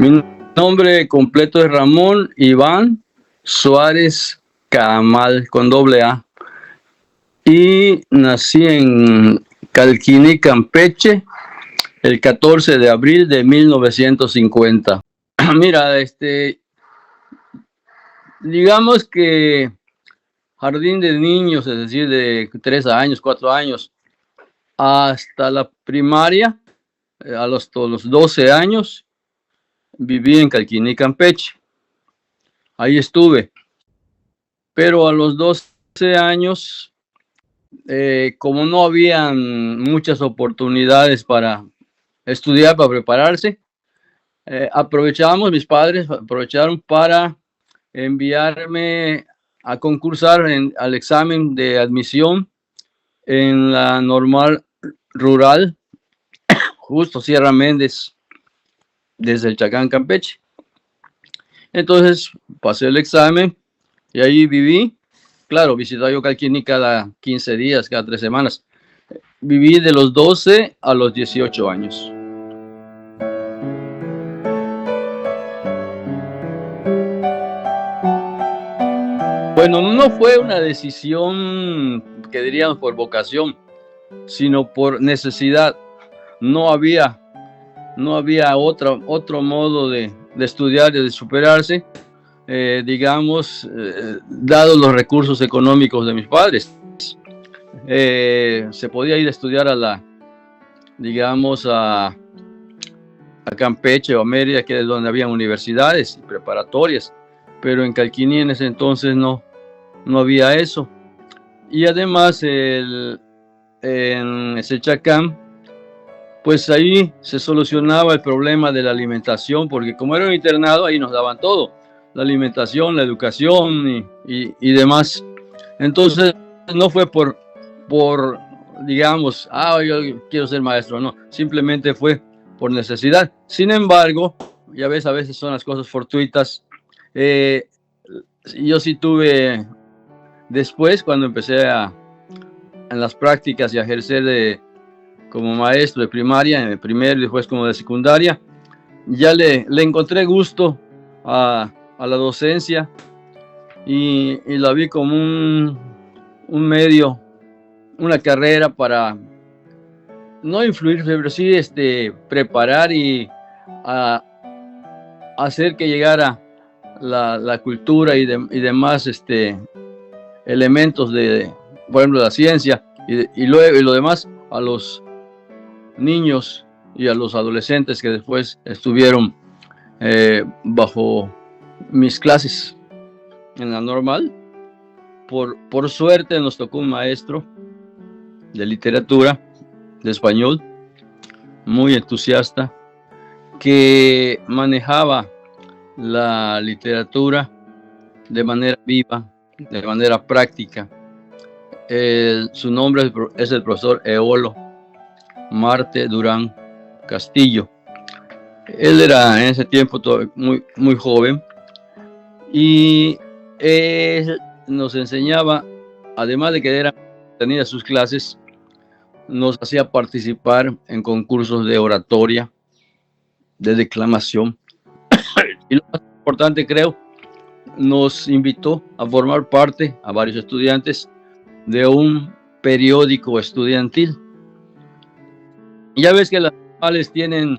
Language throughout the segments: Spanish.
Mi nombre completo es Ramón Iván Suárez Camal, con doble A. Y nací en Calquiní, Campeche, el 14 de abril de 1950. Mira, digamos que jardín de niños, es decir, de 3 años, 4 años, hasta la primaria, a los 12 años, viví en Calquiní, Campeche. Ahí estuve. Pero a los 12 años, como no habían muchas oportunidades para estudiar, para prepararse, mis padres aprovecharon para enviarme a concursar al examen de admisión en la normal rural, justo Sierra Méndez, desde el Chacán, Campeche. Entonces pasé el examen y ahí viví. Claro, visitaba yo Calquiní cada 15 días, cada 3 semanas. Viví de los 12 a los 18 años. Bueno, no fue una decisión que diríamos por vocación, sino por necesidad. No había otro modo de estudiar y de superarse, dados los recursos económicos de mis padres. Se podía ir a estudiar a Campeche o a Mérida, que es donde había universidades y preparatorias, pero en Calquiní en ese entonces no había eso. Y además en ese Chacán, pues ahí se solucionaba el problema de la alimentación, porque como era un internado, ahí nos daban todo, la alimentación, la educación y demás. Entonces no fue por digamos, yo quiero ser maestro, no, simplemente fue por necesidad. Sin embargo, ya ves, a veces son las cosas fortuitas. Yo sí tuve, después, cuando empecé en las prácticas y a ejercer como maestro de primaria, en el primero y después como de secundaria, ya le encontré gusto a la docencia y la vi como un medio, una carrera para no influir, pero sí preparar y hacer que llegara la cultura y demás elementos por ejemplo, la ciencia y lo demás a los niños y a los adolescentes que después estuvieron bajo mis clases en la normal. Por suerte nos tocó un maestro de literatura, de español, muy entusiasta, que manejaba la literatura de manera viva, de manera práctica. Su nombre es el profesor Eolo Marte Durán Castillo. Él era en ese tiempo muy joven y él nos enseñaba, además de que tenía sus clases, nos hacía participar en concursos de oratoria, de declamación y lo más importante, creo, nos invitó a formar parte a varios estudiantes de un periódico estudiantil. Ya ves que las normales tienen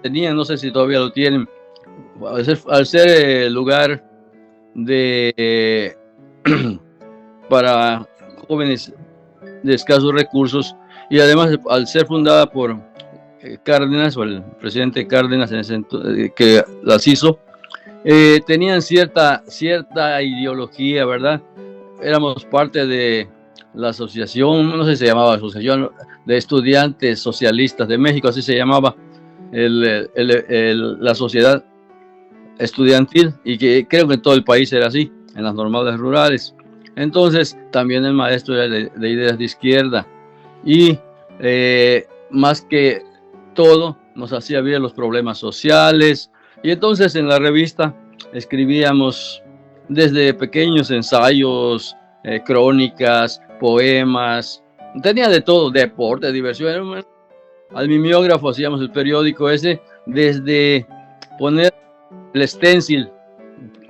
tenían, no sé si todavía lo tienen, al ser lugar para jóvenes de escasos recursos, y además al ser fundada por Cárdenas, o el presidente Cárdenas que las hizo, tenían cierta ideología, ¿verdad? Éramos parte de la asociación, no sé si se llamaba Asociación de Estudiantes Socialistas de México, así se llamaba la sociedad estudiantil, y que creo que en todo el país era así, en las normales rurales. Entonces también el maestro era de ideas de izquierda y más que todo nos hacía ver los problemas sociales, y entonces en la revista escribíamos desde pequeños ensayos, crónicas, poemas, tenía de todo, deporte, diversión, al mimeógrafo, hacíamos el periódico ese, desde poner el stencil.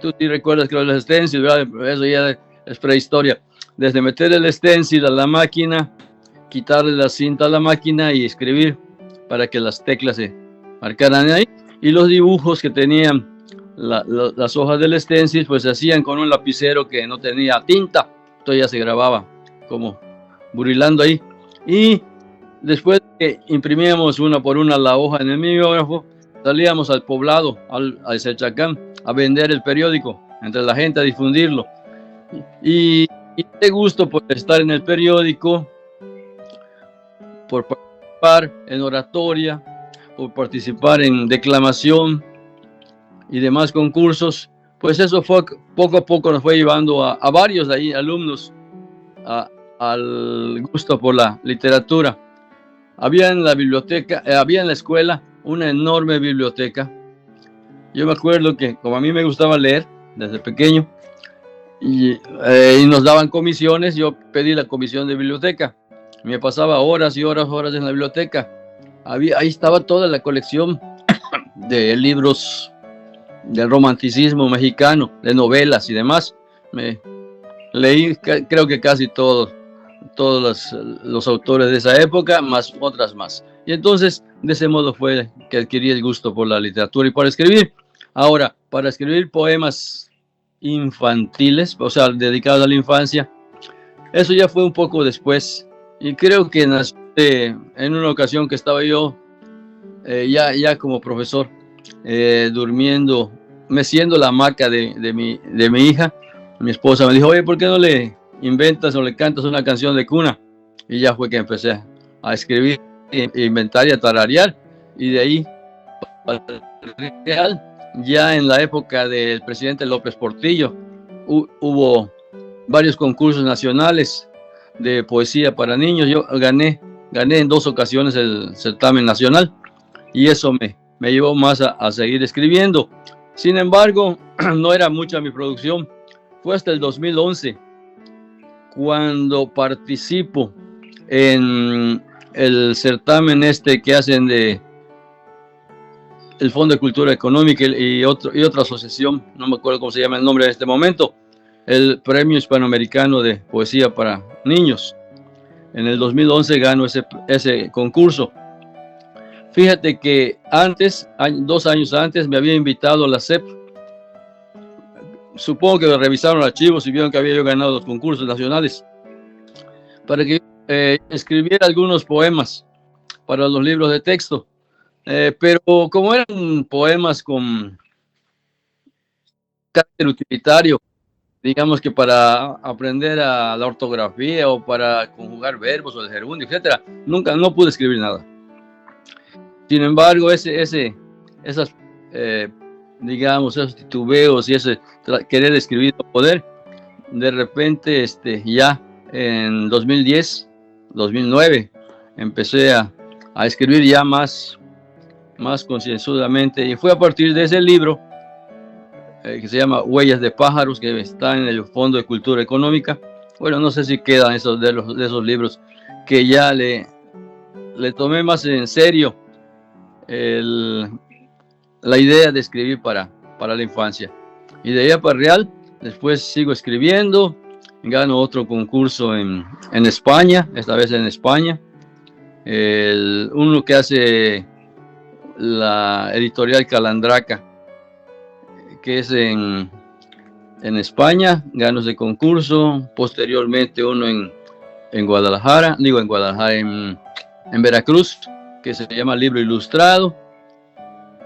Tú sí recuerdas que los stencil, ¿verdad? Eso ya es prehistoria. Desde meter el stencil a la máquina, quitarle la cinta a la máquina y escribir para que las teclas se marcaran ahí. Y los dibujos que tenían las hojas del stencil, pues se hacían con un lapicero que no tenía tinta. Entonces ya se grababa como burilando ahí. Y después que imprimíamos una por una la hoja en el mimeógrafo, salíamos al poblado, al Selchacán, a vender el periódico entre la gente, a difundirlo. Y de gusto por estar en el periódico, por participar en oratoria, por participar en declamación y demás concursos, pues eso fue poco a poco nos fue llevando a varios de ahí alumnos al gusto por la literatura. Había en la biblioteca, había en la escuela una enorme biblioteca. Yo me acuerdo que como a mí me gustaba leer desde pequeño y nos daban comisiones, yo pedí la comisión de biblioteca. Me pasaba horas y horas en la biblioteca. Ahí estaba toda la colección de libros del romanticismo mexicano, de novelas y demás. Me leí creo que casi todos los autores de esa época, más otras más. Y entonces, de ese modo fue que adquirí el gusto por la literatura y por escribir. Ahora, para escribir poemas infantiles, o sea, dedicados a la infancia, eso ya fue un poco después. Y creo que nació en una ocasión que estaba yo ya como profesor, durmiendo, meciendo la hamaca de mi hija. Mi esposa me dijo, oye, ¿por qué no le inventas o le cantas una canción de cuna? Y ya fue que empecé a escribir, inventar y a tararear. Y de ahí, ya en la época del presidente López Portillo, hubo varios concursos nacionales de poesía para niños. Yo gané en 2 ocasiones el certamen nacional y eso me llevó más a seguir escribiendo. Sin embargo, no era mucha mi producción. Fue hasta el 2011 cuando participo en el certamen que hacen de el Fondo de Cultura Económica y otra asociación, no me acuerdo cómo se llama el nombre en este momento, el Premio Hispanoamericano de Poesía para Niños. En el 2011 gano ese concurso. Fíjate que 2 años antes, me había invitado a la SEP. Supongo que revisaron archivos y vieron que había yo ganado los concursos nacionales para que escribiera algunos poemas para los libros de texto. Pero como eran poemas con carácter utilitario, digamos que para aprender a la ortografía o para conjugar verbos o el gerundio, etcétera, no pude escribir nada. Sin embargo, esas digamos, esos titubeos y ese querer escribir o poder, de repente, ya en 2010, 2009, empecé a escribir ya más concienzudamente, y fue a partir de ese libro que se llama Huellas de Pájaros, que está en el Fondo de Cultura Económica. Bueno, no sé si quedan de esos libros, que ya le tomé más en serio la idea de escribir para la infancia. Y de ahí para Real, después sigo escribiendo, gano otro concurso en España, esta vez en España, uno que hace la editorial Calandraca, que es en España, gano ese concurso. Posteriormente uno en Guadalajara, en Veracruz, que se llama Libro Ilustrado.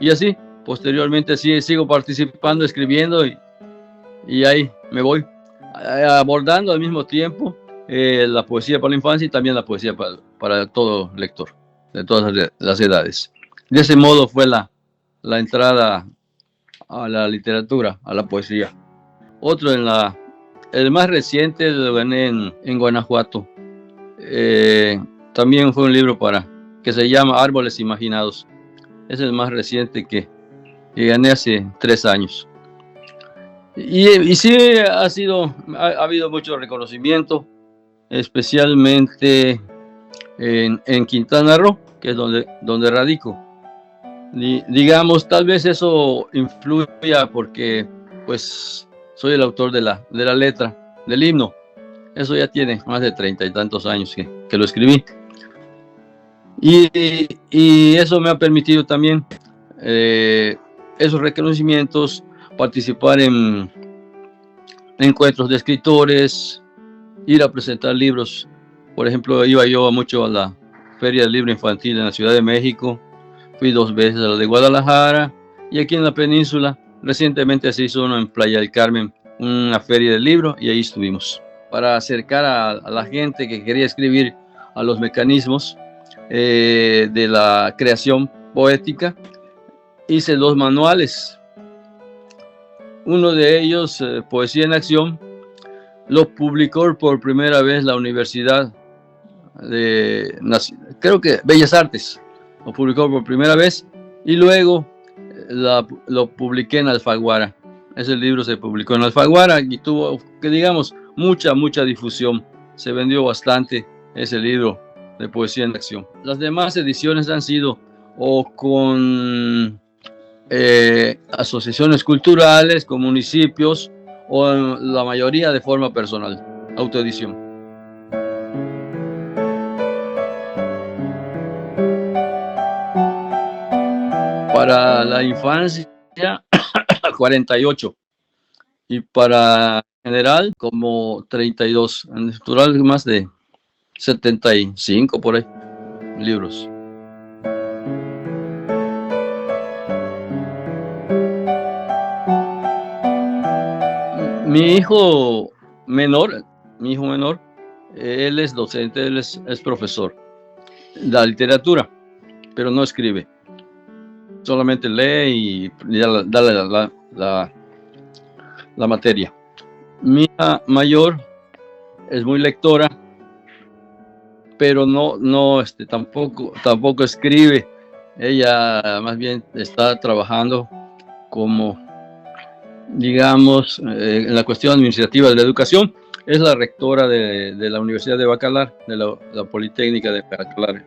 Y así, posteriormente sí, sigo participando, escribiendo y ahí me voy abordando al mismo tiempo la poesía para la infancia y también la poesía para todo lector, de todas las edades. De ese modo fue la entrada a la literatura, a la poesía. Otro el más reciente lo gané en Guanajuato. También fue un libro que se llama Árboles Imaginados. Es el más reciente que gané hace 3 años. Y sí ha habido mucho reconocimiento, especialmente en Quintana Roo. que es donde radico. Digamos, tal vez eso influya porque pues soy el autor de la letra del himno. Eso ya tiene más de 30 y tantos años que lo escribí. Y eso me ha permitido también esos reconocimientos, participar en encuentros de escritores, ir a presentar libros. Por ejemplo, iba yo mucho a la Feria del Libro Infantil en la Ciudad de México, fui 2 veces a la de Guadalajara, y aquí en la península recientemente se hizo uno en Playa del Carmen, una feria del libro, y ahí estuvimos para acercar a la gente que quería escribir a los mecanismos de la creación poética. Hice 2 manuales. Uno de ellos, Poesía en Acción, lo publicó por primera vez la Universidad de, creo que Bellas Artes, lo publicó por primera vez, y luego lo publiqué en Alfaguara. Ese libro se publicó en Alfaguara y tuvo, que digamos, mucha difusión. Se vendió bastante ese libro de Poesía en Acción. Las demás ediciones han sido o con asociaciones culturales, con municipios, o la mayoría de forma personal, autoedición. Para la infancia, 48, y para general, como 32. En total, más de 75 por ahí libros. Mi hijo menor, él es docente, él es profesor de la literatura, pero no escribe. Solamente lee y da la materia. Mi hija mayor es muy lectora, pero tampoco escribe. Ella más bien está trabajando como, digamos, en la cuestión administrativa de la educación. Es la rectora de la Universidad de Bacalar, de la Politécnica de Bacalar.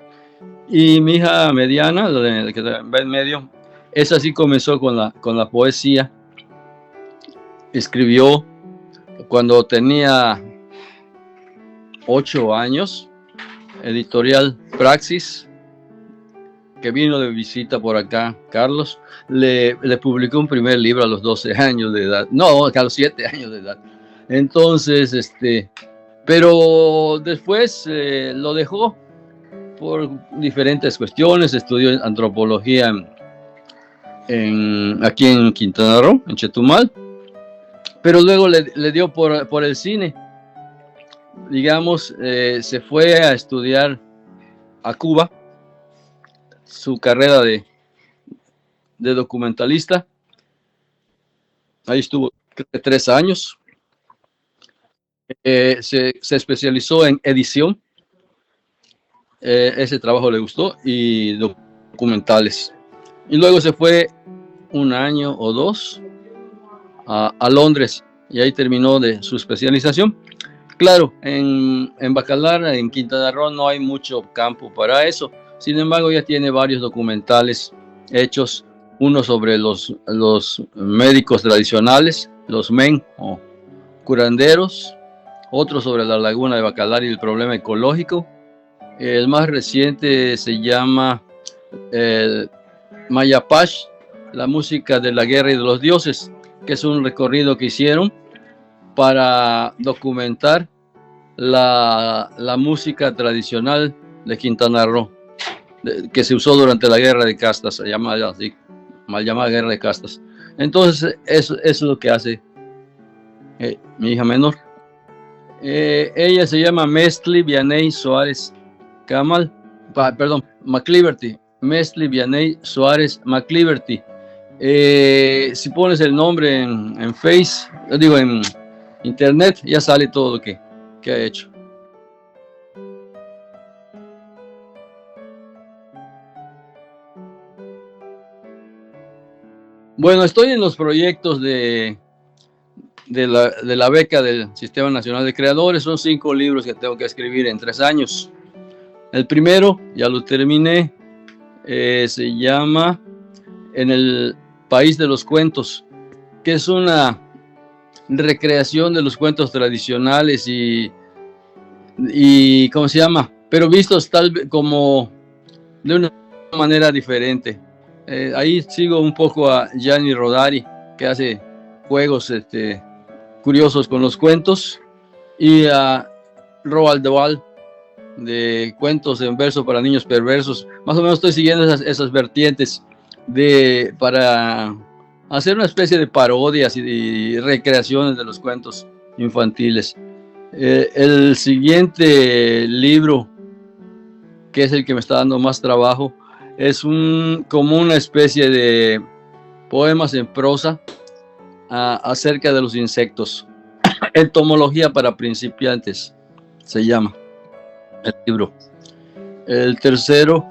Y mi hija mediana, la que va en medio, esa sí comenzó con la poesía. Escribió cuando tenía 8 años, editorial Praxis, que vino de visita por acá, Carlos, le publicó un primer libro a los 12 años de edad, no, a los 7 años de edad. Entonces, pero después lo dejó por diferentes cuestiones. Estudió antropología aquí en Quintana Roo, en Chetumal, pero luego le dio por el cine. Digamos, se fue a estudiar a Cuba, su carrera de documentalista. Ahí estuvo 3 años. Se especializó en edición. Ese trabajo le gustó, y documentales. Y luego se fue 1 año o 2 a Londres, y ahí terminó de su especialización. Claro, en Bacalar, en Quintana Roo, no hay mucho campo para eso. Sin embargo, ya tiene varios documentales hechos, uno sobre los médicos tradicionales, los MEN o curanderos, otro sobre la laguna de Bacalar y el problema ecológico. El más reciente se llama Mayapash, la música de la guerra y de los dioses, que es un recorrido que hicieron para documentar la música tradicional de Quintana Roo, que se usó durante la guerra de castas, llamada así, mal llamada guerra de castas. Entonces, eso es lo que hace mi hija menor. Ella se llama Mesli Vianey Suárez Camal, McCliverty, Mesli Vianey Suárez McCliverty. Si pones el nombre en Face, digo en Internet, ya sale todo lo que ha hecho. Bueno, estoy en los proyectos de la beca del Sistema Nacional de Creadores. Son 5 libros que tengo que escribir en 3 años. El primero ya lo terminé, Se llama En el País de los Cuentos, que es una recreación de los cuentos tradicionales y ¿cómo se llama? Pero vistos tal vez como de una manera diferente. Ahí sigo un poco a Gianni Rodari, que hace juegos curiosos con los cuentos, y a Roald Dahl, de cuentos en verso para niños perversos. Más o menos estoy siguiendo esas vertientes para hacer una especie de parodias y recreaciones de los cuentos infantiles. El siguiente libro, que es el que me está dando más trabajo, es como una especie de poemas en prosa acerca de los insectos. Entomología para principiantes se llama el libro. El tercero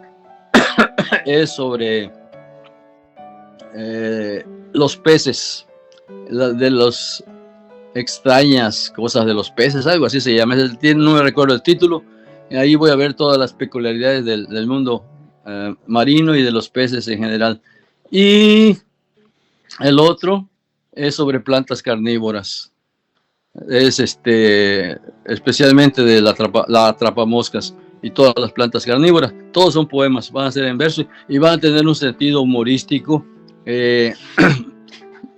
es sobre los peces, de los extrañas cosas de los peces, algo así se llama. No me recuerdo el título. Ahí voy a ver todas las peculiaridades del mundo marino y de los peces en general. Y el otro es sobre plantas carnívoras. Es especialmente de la atrapamoscas y todas las plantas carnívoras. Todos son poemas, van a ser en verso y van a tener un sentido humorístico,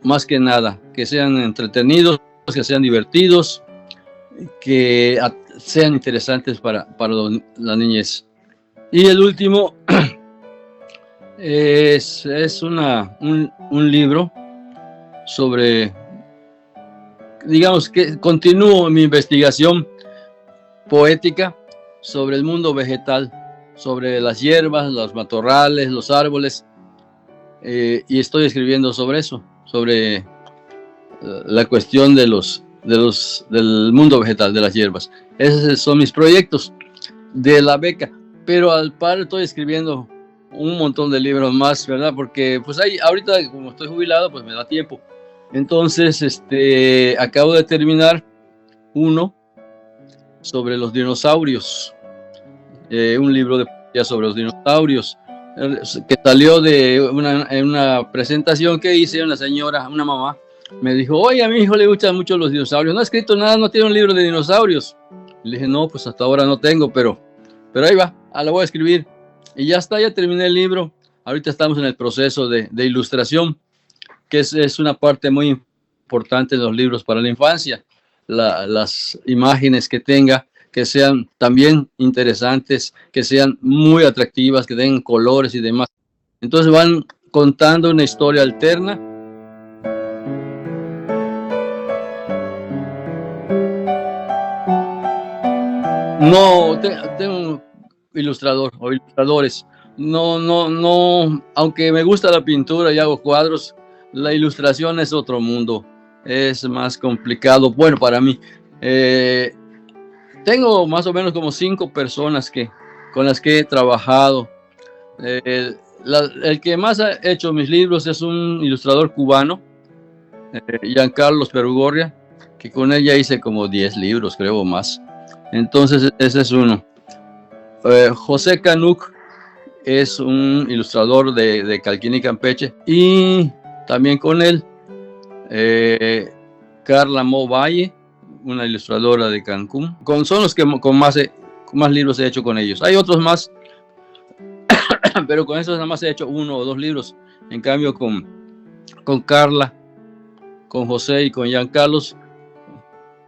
más que nada, que sean entretenidos, que sean divertidos, que sean interesantes para la niñez. Y el último es un libro sobre, digamos que continúo mi investigación poética sobre el mundo vegetal, sobre las hierbas, los matorrales, los árboles, y estoy escribiendo sobre eso, sobre la cuestión del mundo vegetal, de las hierbas. Esos son mis proyectos de la beca, pero al par estoy escribiendo un montón de libros más, ¿verdad? Porque pues ahorita como estoy jubilado, pues me da tiempo. Entonces, acabo de terminar uno sobre los dinosaurios, un libro de poesía sobre los dinosaurios, que salió en una presentación que hice. Una señora, una mamá, me dijo: oye, a mi hijo le gustan mucho los dinosaurios, no ha escrito nada, no tiene un libro de dinosaurios. Y le dije: no, pues hasta ahora no tengo, pero ahí va, lo voy a escribir. Y ya está, ya terminé el libro. Ahorita estamos en el proceso de ilustración, que es una parte muy importante de los libros para la infancia. Las imágenes que tenga, que sean también interesantes, que sean muy atractivas, que tengan colores y demás. Entonces van contando una historia alterna. No, tengo un ilustrador o ilustradores. No, aunque me gusta la pintura y hago cuadros, la ilustración es otro mundo, es más complicado, bueno, para mí. Tengo más o menos como 5 personas con las que he trabajado. El que más ha hecho mis libros es un ilustrador cubano, Giancarlos Perugorria, que con él ya hice como 10 libros, creo, más. Entonces, ese es uno. José Canuc es un ilustrador de Calquín y Campeche, y también con él Carla Mo Valle, una ilustradora de Cancún. Son los que con más libros he hecho con ellos. Hay otros más, pero con esos nada más he hecho 1 o 2 libros. En cambio con Carla, con José y con Giancarlos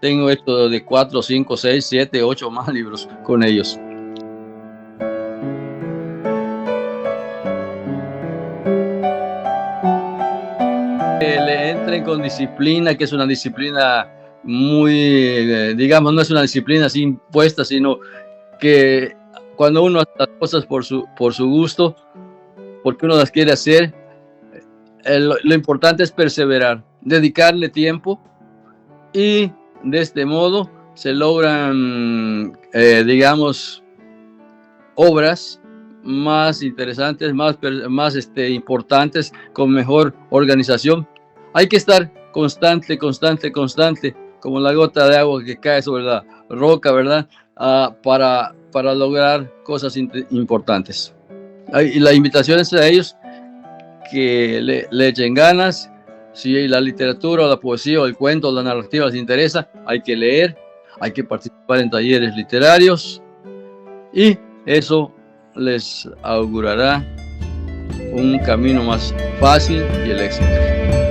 tengo hecho de 4, 5, 6, 7, 8 más libros con ellos. Le entren con disciplina, que es una disciplina muy, digamos, no es una disciplina así impuesta, sino que cuando uno hace las cosas por su gusto, porque uno las quiere hacer, lo importante es perseverar, dedicarle tiempo, y de este modo se logran, digamos, obras más interesantes, más importantes, con mejor organización. Hay que estar constante, como la gota de agua que cae sobre la roca, ¿verdad? Para lograr cosas importantes. Y la invitación es a ellos que le echen ganas. Si la literatura, o la poesía, o el cuento, o la narrativa les interesa, hay que leer, hay que participar en talleres literarios, y eso les augurará un camino más fácil y el éxito.